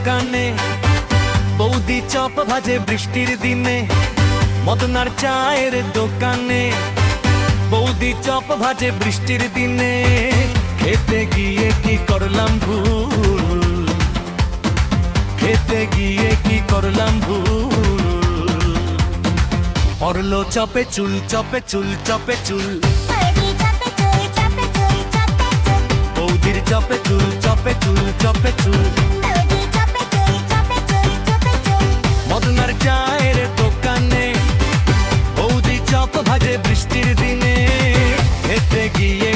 দোকানে, বৌদি চপ ভাজে বৃষ্টির দিনে। মদনার চায়ের দোকানে, বৌদি চপ ভাজে বৃষ্টির দিনে। খেতে গিয়ে কি করলাম ভুল, খেতে গিয়ে কি করলাম ভুল। পড়লো চপে চুল, চপে চুল, চপে চুল। বৌদির চপে চুল, চপে চুল, চপে চুল। মদনার চায়ের দোকানে, বৌদি চপ ভাজে বৃষ্টির দিনে। খেতে গিয়ে